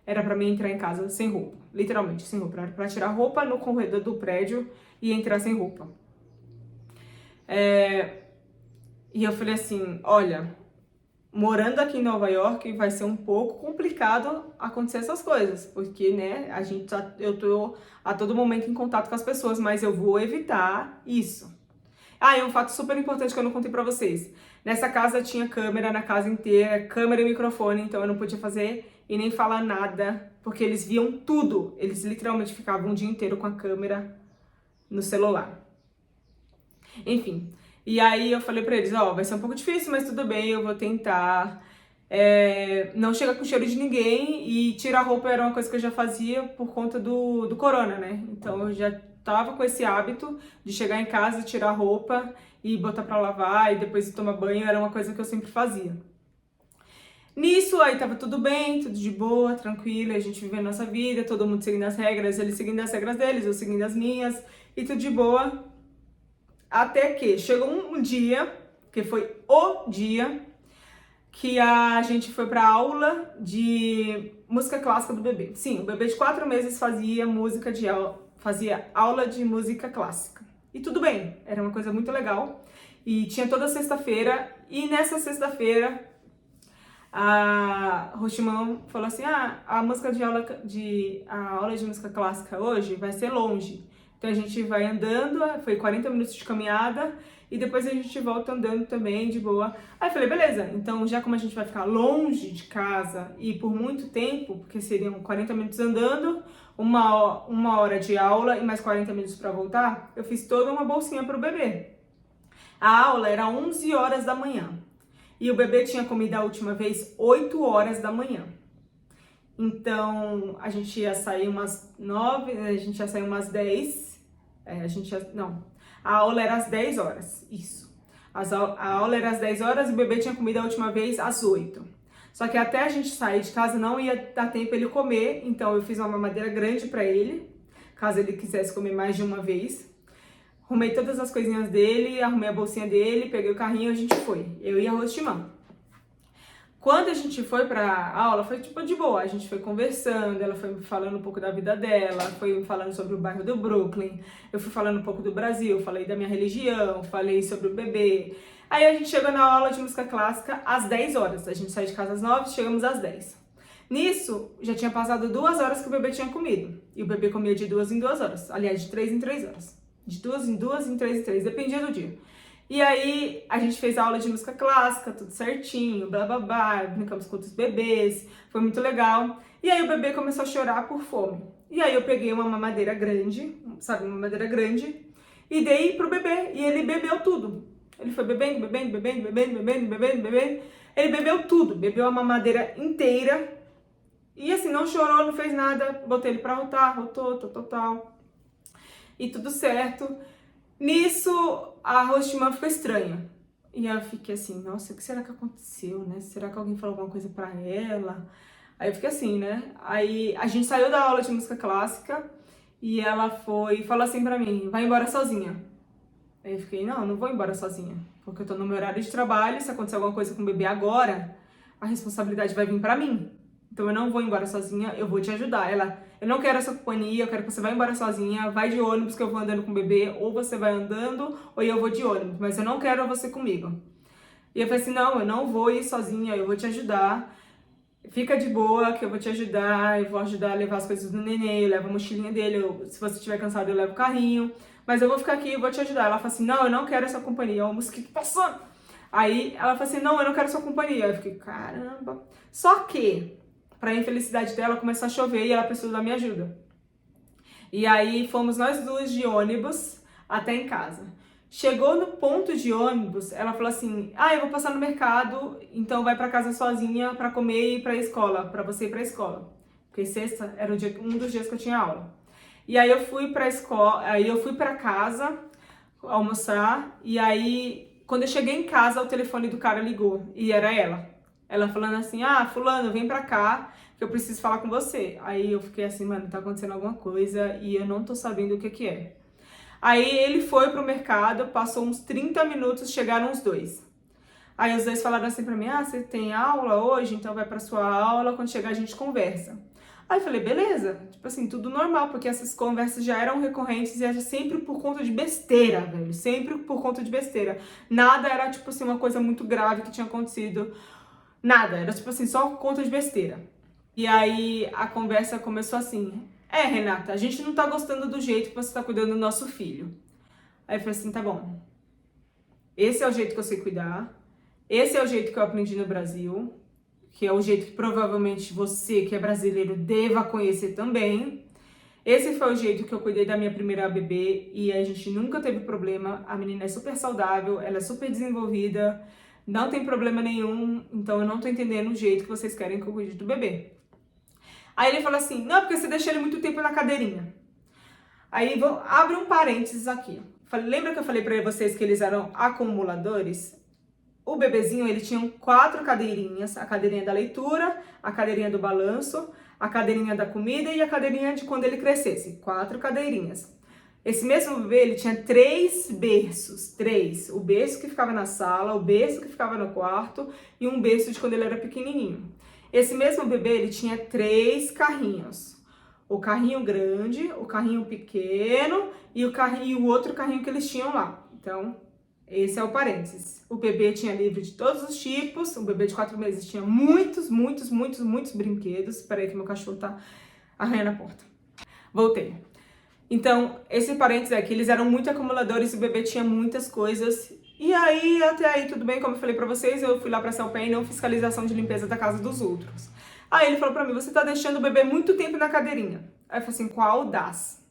era para mim entrar em casa sem roupa. Literalmente, sem roupa. Era para tirar roupa no corredor do prédio e entrar sem roupa. E eu falei assim, olha, morando aqui em Nova York vai ser um pouco complicado acontecer essas coisas, porque, né, eu tô a todo momento em contato com as pessoas, mas eu vou evitar isso. Ah, e um fato super importante que eu não contei pra vocês. Nessa casa tinha câmera na casa inteira, câmera e microfone, então eu não podia fazer e nem falar nada, porque eles viam tudo. Eles literalmente ficavam o dia inteiro com a câmera no celular. Enfim, e aí eu falei pra eles, ó, vai ser um pouco difícil, mas tudo bem, eu vou tentar. Não chegar com cheiro de ninguém e tirar roupa era uma coisa que eu já fazia por conta do corona, né? Então eu já tava com esse hábito de chegar em casa, tirar roupa e botar pra lavar e depois tomar banho, era uma coisa que eu sempre fazia. Nisso, aí tava tudo bem, tudo de boa, tranquilo, a gente vivendo a nossa vida, todo mundo seguindo as regras, eles seguindo as regras deles, eu seguindo as minhas, e tudo de boa. Até que chegou um dia, que foi o dia, que a gente foi pra aula de música clássica do bebê. Sim, o bebê de 4 meses fazia aula de música clássica. E tudo bem, era uma coisa muito legal. E tinha toda sexta-feira, e nessa sexta-feira a Rochimão falou assim, a aula de música clássica hoje vai ser longe. Então a gente vai andando, foi 40 minutos de caminhada, e depois a gente volta andando também, de boa. Aí eu falei, beleza, então já como a gente vai ficar longe de casa e por muito tempo, porque seriam 40 minutos andando, uma hora de aula e mais 40 minutos para voltar, eu fiz toda uma bolsinha pro bebê. A aula era 11 horas da manhã. E o bebê tinha comido a última vez 8 horas da manhã. Então, a gente ia sair umas 9, a gente ia sair umas 10. A aula era às 10 horas, isso. A aula era às 10 horas e o bebê tinha comido a última vez às 8. Só que até a gente sair de casa não ia dar tempo ele comer, então eu fiz uma mamadeira grande pra ele, caso ele quisesse comer mais de uma vez. Arrumei todas as coisinhas dele, arrumei a bolsinha dele, peguei o carrinho e a gente foi. Eu e a Rochimão. Quando a gente foi pra aula, foi tipo de boa. A gente foi conversando, ela foi falando um pouco da vida dela, foi falando sobre o bairro do Brooklyn, eu fui falando um pouco do Brasil, falei da minha religião, falei sobre o bebê. Aí a gente chegou na aula de música clássica às 10 horas. A gente saiu de casa às 9, chegamos às 10. Nisso, já tinha passado 2 horas que o bebê tinha comido. E o bebê comia de 2 em 2 horas. Aliás, de 3 em 3 horas. De 2 em 2, em 3 em 3, dependia do dia. E aí, a gente fez a aula de música clássica, tudo certinho, blá blá blá, brincamos com outros bebês, foi muito legal. E aí o bebê começou a chorar por fome. E aí eu peguei uma mamadeira grande, sabe, uma mamadeira grande, e dei pro bebê, e ele bebeu tudo. Ele foi bebendo, bebendo, bebendo, bebendo, bebendo, bebendo, bebendo. Ele bebeu tudo, bebeu a mamadeira inteira E assim, não chorou, não fez nada, botei ele pra rotar, rotou, tal. E tudo certo. Nisso, a Roximã ficou estranha. E eu fiquei assim, nossa, o que será que aconteceu, né? Será que alguém falou alguma coisa pra ela? Aí eu fiquei assim, né? Aí a gente saiu da aula de música clássica e ela falou assim pra mim, vai embora sozinha. Aí eu fiquei, não vou embora sozinha, porque eu tô no meu horário de trabalho, se acontecer alguma coisa com o bebê agora, a responsabilidade vai vir pra mim. Então eu não vou embora sozinha, eu vou te ajudar. Eu não quero essa companhia, eu quero que você vá embora sozinha, vai de ônibus que eu vou andando com o bebê, ou você vai andando, ou eu vou de ônibus, mas eu não quero você comigo. E eu falei assim, não, eu não vou ir sozinha, eu vou te ajudar. Fica de boa que eu vou te ajudar, eu vou ajudar a levar as coisas do neném, eu levo a mochilinha dele, se você estiver cansado eu levo o carrinho, mas eu vou ficar aqui e vou te ajudar. Ela falou assim, não, eu não quero essa companhia, ó, o mosquito passando. Aí ela falou assim, não, eu não quero sua companhia. Eu fiquei, caramba. Só que, pra infelicidade dela, começou a chover e ela precisou da minha ajuda. E aí fomos nós duas de ônibus até em casa. Chegou no ponto de ônibus, ela falou assim, eu vou passar no mercado, então vai pra casa sozinha pra comer e ir pra escola, pra você ir pra escola. Porque sexta era um dos dias que eu tinha aula. E aí eu fui pra escola, aí eu fui pra casa almoçar, e aí quando eu cheguei em casa o telefone do cara ligou, e era ela. Ela falando assim, fulano, vem pra cá, que eu preciso falar com você. Aí eu fiquei assim, mano, tá acontecendo alguma coisa e eu não tô sabendo o que é. Aí ele foi pro mercado, passou uns 30 minutos, chegaram os dois. Aí os dois falaram assim pra mim, você tem aula hoje? Então vai pra sua aula, quando chegar a gente conversa. Aí eu falei, beleza, tipo assim, tudo normal, porque essas conversas já eram recorrentes e era sempre por conta de besteira, velho, sempre por conta de besteira. Nada era, tipo assim, uma coisa muito grave que tinha acontecido, nada, era tipo assim, só por conta de besteira. E aí a conversa começou assim, Renata, a gente não tá gostando do jeito que você tá cuidando do nosso filho. Aí eu falei assim, tá bom, esse é o jeito que eu sei cuidar, esse é o jeito que eu aprendi no Brasil, que é o jeito que provavelmente você, que é brasileiro, deva conhecer também. Esse foi o jeito que eu cuidei da minha primeira bebê e a gente nunca teve problema. A menina é super saudável, ela é super desenvolvida, não tem problema nenhum, então eu não tô entendendo o jeito que vocês querem que eu cuide do bebê. Aí ele falou assim, não, porque você deixa ele muito tempo na cadeirinha. Aí abre um parênteses aqui. Lembra que eu falei pra vocês que eles eram acumuladores? O bebezinho, ele tinha 4 cadeirinhas, a cadeirinha da leitura, a cadeirinha do balanço, a cadeirinha da comida e a cadeirinha de quando ele crescesse. 4 cadeirinhas. Esse mesmo bebê, ele tinha 3 berços, 3. O berço que ficava na sala, o berço que ficava no quarto e um berço de quando ele era pequenininho. Esse mesmo bebê, ele tinha 3 carrinhos. O carrinho grande, o carrinho pequeno e o outro carrinho que eles tinham lá. Então, esse é o parênteses. O bebê tinha livro de todos os tipos. O bebê de 4 meses tinha muitos brinquedos. Espera aí que meu cachorro tá arranhando a porta. Voltei. Então, esse parênteses é que eles eram muito acumuladores e o bebê tinha muitas coisas. E aí, até aí, tudo bem, como eu falei pra vocês, eu fui lá pra CELPEM, não fiscalização de limpeza da casa dos outros. Aí ele falou pra mim, você tá deixando o bebê muito tempo na cadeirinha. Aí eu falei assim, qual das?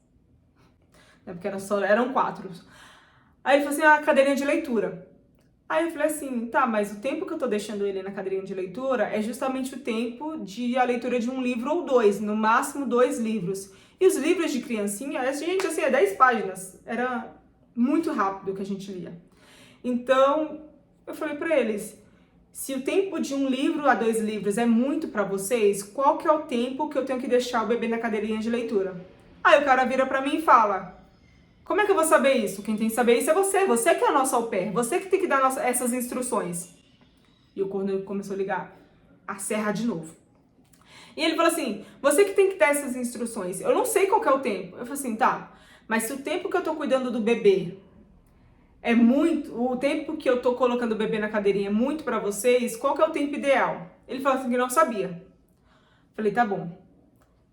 Porque eram 4. Aí ele falou assim, a cadeirinha de leitura. Aí eu falei assim, tá, mas o tempo que eu tô deixando ele na cadeirinha de leitura é justamente o tempo de a leitura de um livro ou 2, no máximo 2 livros. E os livros de criancinha, gente, assim, é 10 páginas. Era muito rápido que a gente lia. Então, eu falei pra eles, se o tempo de um livro a 2 livros é muito pra vocês, qual que é o tempo que eu tenho que deixar o bebê na cadeirinha de leitura? Aí o cara vira pra mim e fala, como é que eu vou saber isso? Quem tem que saber isso é você que é o nosso au pair, você que tem que dar essas instruções. E o corno começou a ligar a serra de novo. E ele falou assim, você que tem que dar essas instruções, eu não sei qual que é o tempo. Eu falei assim, tá, mas se o tempo que eu tô cuidando do bebê é muito, o tempo que eu tô colocando o bebê na cadeirinha é muito pra vocês, qual que é o tempo ideal? Ele falou assim que não sabia. Falei, tá bom.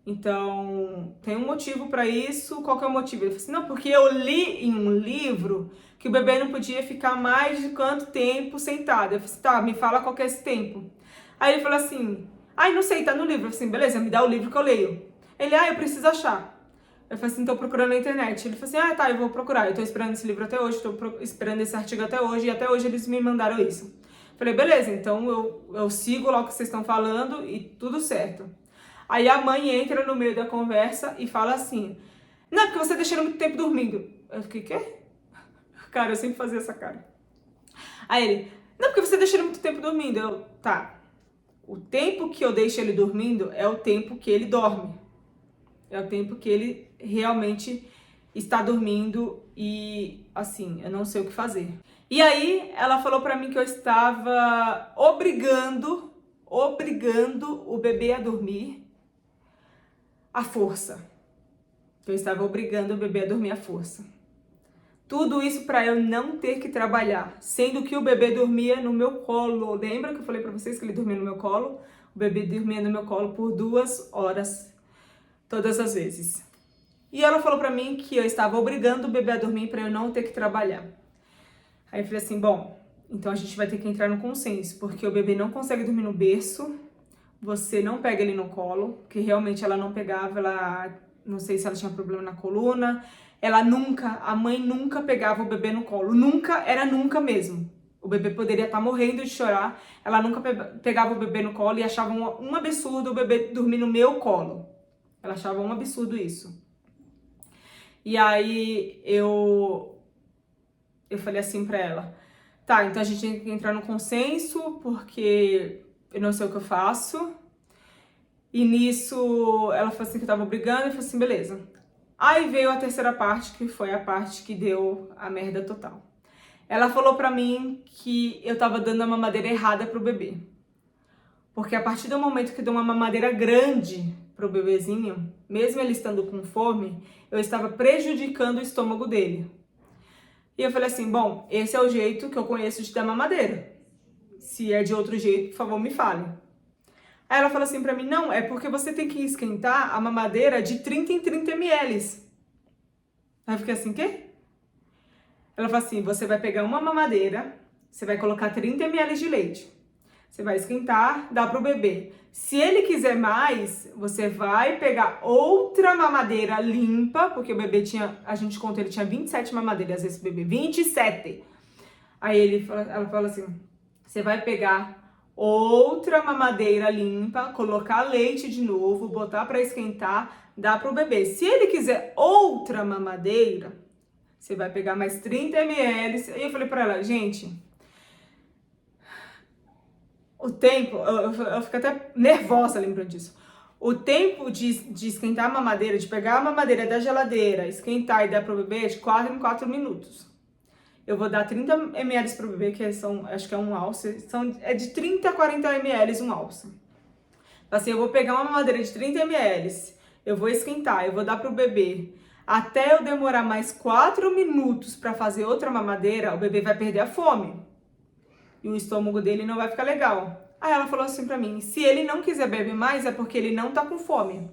Então, tem um motivo pra isso, qual que é o motivo? Ele falou assim, não, porque eu li em um livro que o bebê não podia ficar mais de quanto tempo sentado. Eu falei assim, tá, me fala qual que é esse tempo. Aí ele falou assim, não sei, tá no livro. Eu falei assim, beleza, me dá o livro que eu leio. Ele, eu preciso achar. Eu falei assim, tô procurando na internet. Ele falou assim, tá, eu vou procurar. Eu tô esperando esse livro até hoje, tô esperando esse artigo até hoje, e até hoje eles me mandaram isso. Falei, beleza, então eu sigo lá o que vocês estão falando e tudo certo. Aí a mãe entra no meio da conversa e fala assim, não, porque você deixou ele muito tempo dormindo. Eu fiquei, quê? Cara, eu sempre fazia essa cara. Aí ele, não, porque você deixou ele muito tempo dormindo. Eu, tá, o tempo que eu deixo ele dormindo é o tempo que ele dorme. É o tempo que ele realmente está dormindo e, assim, eu não sei o que fazer. E aí, ela falou pra mim que eu estava obrigando o bebê a dormir à força. Que eu estava obrigando o bebê a dormir à força. Tudo isso pra eu não ter que trabalhar, sendo que o bebê dormia no meu colo. Lembra que eu falei pra vocês que ele dormia no meu colo? O bebê dormia no meu colo por 2 horas, todas as vezes. E ela falou pra mim que eu estava obrigando o bebê a dormir pra eu não ter que trabalhar. Aí eu falei assim, bom, então a gente vai ter que entrar no consenso, porque o bebê não consegue dormir no berço, você não pega ele no colo, que realmente ela não pegava, ela não sei se ela tinha problema na coluna, a mãe nunca pegava o bebê no colo, nunca, era nunca mesmo. O bebê poderia estar morrendo de chorar, ela nunca pegava o bebê no colo e achava um absurdo o bebê dormir no meu colo. Ela achava um absurdo isso. E aí eu falei assim pra ela, tá, então a gente tem que entrar no consenso, porque eu não sei o que eu faço. E nisso ela falou assim que eu tava brigando, e eu falei assim, beleza. Aí veio a terceira parte, que foi a parte que deu a merda total. Ela falou pra mim que eu tava dando a mamadeira errada pro bebê. Porque a partir do momento que eu dou uma mamadeira grande pro bebezinho, mesmo ele estando com fome, eu estava prejudicando o estômago dele. E eu falei assim, bom, esse é o jeito que eu conheço de dar mamadeira. Se é de outro jeito, por favor, me fale. Aí ela falou assim pra mim, não, é porque você tem que esquentar a mamadeira de 30 em 30 ml. Aí eu fiquei assim, quê? Ela falou assim, você vai pegar uma mamadeira, você vai colocar 30 ml de leite. Você vai esquentar, dá pro bebê. Se ele quiser mais, você vai pegar outra mamadeira limpa, porque o bebê tinha, a gente conta, ele tinha 27 mamadeiras, esse bebê, 27. Aí ela falou assim, você vai pegar outra mamadeira limpa, colocar leite de novo, botar para esquentar, dar pro bebê. Se ele quiser outra mamadeira, você vai pegar mais 30 ml. Aí eu falei para ela, gente, o tempo, eu fico até nervosa lembrando disso. O tempo de esquentar a mamadeira, de pegar a mamadeira da geladeira, esquentar e dar pro bebê é de 4 em 4 minutos. Eu vou dar 30 ml pro bebê, que são, acho que é um alce, é de 30 a 40 ml um alce. Assim, eu vou pegar uma mamadeira de 30 ml, eu vou esquentar, eu vou dar pro bebê. Até eu demorar mais 4 minutos para fazer outra mamadeira, o bebê vai perder a fome. E o estômago dele não vai ficar legal. Aí ela falou assim pra mim, se ele não quiser beber mais, é porque ele não tá com fome.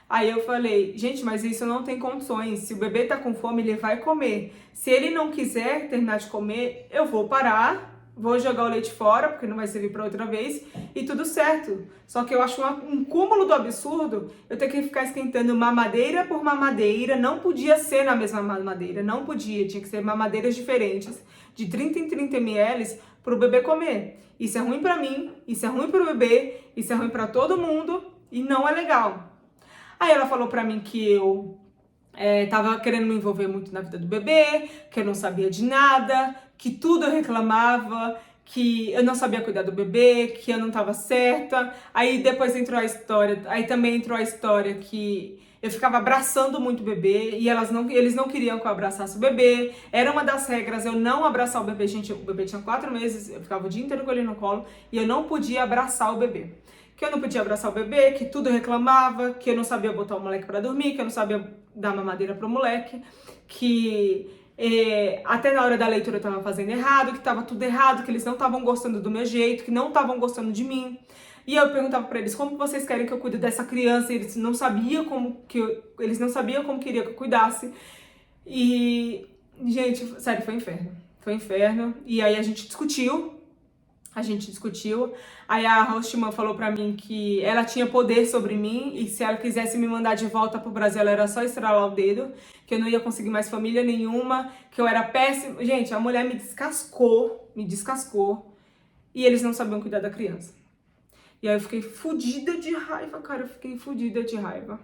Aí eu falei, gente, mas isso não tem condições. Se o bebê tá com fome, ele vai comer. Se ele não quiser terminar de comer, eu vou parar, vou jogar o leite fora, porque não vai servir pra outra vez, e tudo certo. Só que eu acho um cúmulo do absurdo eu ter que ficar esquentando mamadeira por mamadeira. Não podia ser na mesma mamadeira, não podia. Tinha que ser mamadeiras diferentes, de 30 em 30 ml, pro bebê comer. Isso é ruim pra mim, isso é ruim pro bebê, isso é ruim pra todo mundo, e não é legal. Aí ela falou pra mim que eu tava querendo me envolver muito na vida do bebê, que eu não sabia de nada, que tudo eu reclamava, que eu não sabia cuidar do bebê, que eu não tava certa. Aí depois entrou a história, aí também entrou a história que eu ficava abraçando muito o bebê e eles não queriam que eu abraçasse o bebê. Era uma das regras eu não abraçar o bebê. Gente, o bebê tinha 4 meses, eu ficava o dia inteiro com ele no colo e eu não podia abraçar o bebê. Que eu não podia abraçar o bebê, que tudo eu reclamava, que eu não sabia botar o moleque pra dormir, que eu não sabia dar mamadeira pro moleque, que até na hora da leitura eu tava fazendo errado, que tava tudo errado, que eles não estavam gostando do meu jeito, que não estavam gostando de mim. E eu perguntava pra eles, como vocês querem que eu cuide dessa criança? E eles não sabiam como queria que eu cuidasse. E, gente, sério, foi um inferno. Foi um inferno. E aí a gente discutiu. Aí a Hostman falou pra mim que ela tinha poder sobre mim e se ela quisesse me mandar de volta pro Brasil, ela era só estralar o dedo, que eu não ia conseguir mais família nenhuma, que eu era péssima. Gente, a mulher me descascou, e eles não sabiam cuidar da criança. E aí eu fiquei fodida de raiva, cara, eu fiquei fodida de raiva.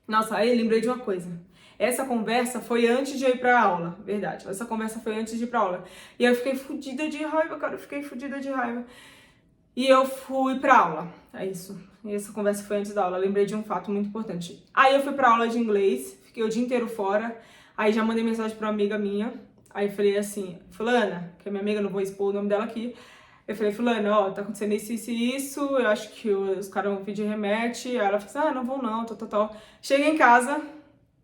Nossa, aí eu lembrei de uma coisa. Essa conversa foi antes de eu ir pra aula, verdade. Essa conversa foi antes de ir pra aula. E aí eu fiquei fodida de raiva, cara, eu fiquei fodida de raiva. E eu fui pra aula, é isso. E essa conversa foi antes da aula, eu lembrei de um fato muito importante. Aí eu fui pra aula de inglês, fiquei o dia inteiro fora. Aí já mandei mensagem pra uma amiga minha. Aí eu falei assim, fulana, que é minha amiga, não vou expor o nome dela aqui. Eu falei, fulana, ó, tá acontecendo isso, isso e isso, eu acho que os caras vão pedir remete. Aí ela falou assim, não vão não, tal. Cheguei em casa,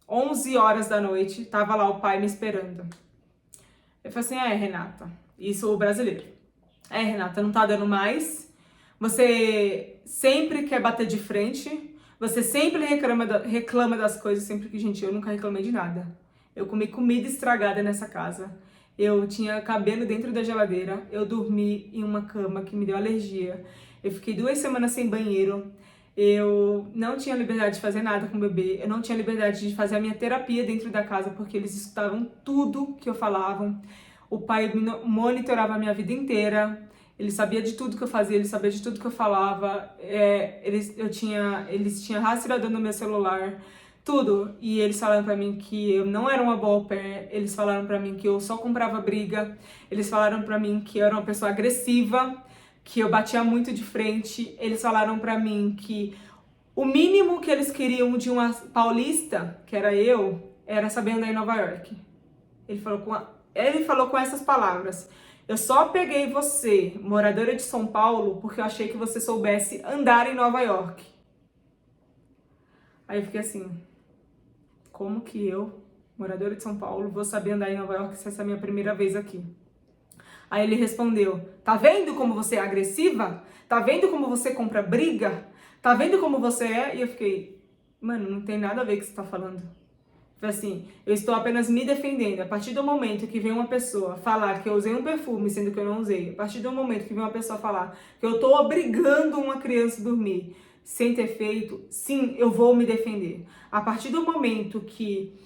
11 horas da noite, tava lá o pai me esperando. Eu falei assim, Renata, isso o brasileiro. Renata, não tá dando mais, você sempre quer bater de frente, você sempre reclama das coisas, sempre que, gente, eu nunca reclamei de nada. Eu comi comida estragada nessa casa. Eu tinha cabelo dentro da geladeira, eu dormi em uma cama que me deu alergia, eu fiquei 2 semanas sem banheiro, eu não tinha liberdade de fazer nada com o bebê, eu não tinha liberdade de fazer a minha terapia dentro da casa, porque eles escutavam tudo que eu falava. O pai monitorava a minha vida inteira, ele sabia de tudo que eu fazia, ele sabia de tudo que eu falava, eles tinham rastreador no meu celular, tudo. E eles falaram pra mim que eu não era uma boa au pair, eles falaram pra mim que eu só comprava briga, eles falaram pra mim que eu era uma pessoa agressiva, que eu batia muito de frente, eles falaram pra mim que o mínimo que eles queriam de uma paulista, que era eu, era saber andar em Nova York. Ele falou com essas palavras: eu só peguei você, moradora de São Paulo, porque eu achei que você soubesse andar em Nova York. Aí eu fiquei assim, como que eu, moradora de São Paulo, vou saber andar em Nova York se essa é a minha primeira vez aqui? Aí ele respondeu, tá vendo como você é agressiva? Tá vendo como você compra briga? Tá vendo como você é? E eu fiquei, mano, não tem nada a ver com o que você tá falando. Assim, eu estou apenas me defendendo. A partir do momento que vem uma pessoa falar que eu usei um perfume, sendo que eu não usei, a partir do momento que vem uma pessoa falar que eu estou obrigando uma criança a dormir sem ter feito, sim, eu vou me defender. A partir do momento que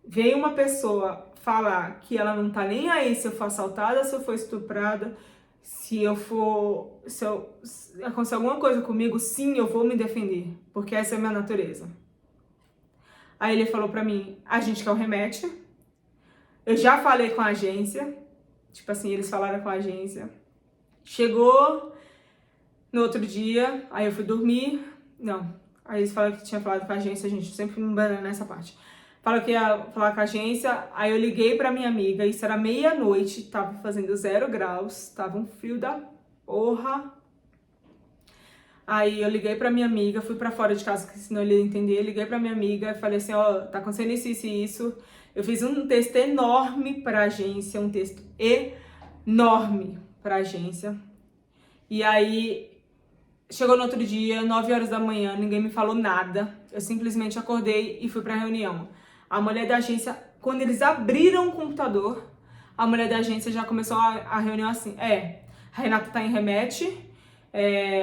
vem uma pessoa falar que ela não tá nem aí se eu for assaltada, se eu for estuprada, se acontecer alguma coisa comigo, sim, eu vou me defender, porque essa é a minha natureza. Aí ele falou pra mim, a gente quer o remete. Eu já falei com a agência. Tipo assim, eles falaram com a agência. Chegou no outro dia, aí eu fui dormir. Não, aí eles falaram que tinha falado com a agência, gente, sempre me banana nessa parte. Falaram que ia falar com a agência, aí eu liguei pra minha amiga, isso era meia-noite, tava fazendo 0 graus, tava um frio da porra. Aí eu liguei pra minha amiga, fui pra fora de casa, porque senão ele ia entender. Liguei pra minha amiga e falei assim, ó, tá acontecendo isso, isso e isso. Eu fiz um texto enorme pra agência, um texto enorme pra agência. E aí, chegou no outro dia, 9 horas da manhã, ninguém me falou nada. Eu simplesmente acordei e fui pra reunião. A mulher da agência, quando eles abriram o computador, a mulher da agência já começou a reunião assim, a Renata tá em remete,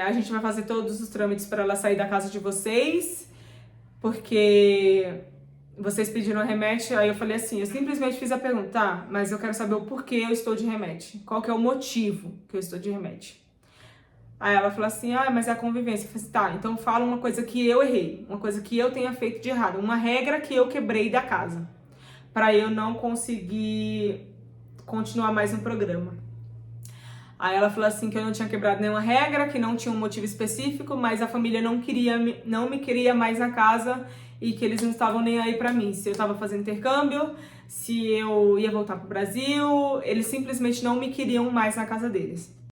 a gente vai fazer todos os trâmites para ela sair da casa de vocês, porque vocês pediram remete. Aí eu falei assim, eu simplesmente fiz a pergunta, tá, mas eu quero saber o porquê eu estou de remete, qual que é o motivo que eu estou de remete. Aí ela falou assim, mas é a convivência. Eu falei assim, tá, então fala uma coisa que eu errei, uma coisa que eu tenha feito de errado, uma regra que eu quebrei da casa, para eu não conseguir continuar mais no programa. Aí ela falou assim que eu não tinha quebrado nenhuma regra, que não tinha um motivo específico, mas a família não me queria mais na casa e que eles não estavam nem aí pra mim. Se eu tava fazendo intercâmbio, se eu ia voltar pro Brasil, eles simplesmente não me queriam mais na casa deles.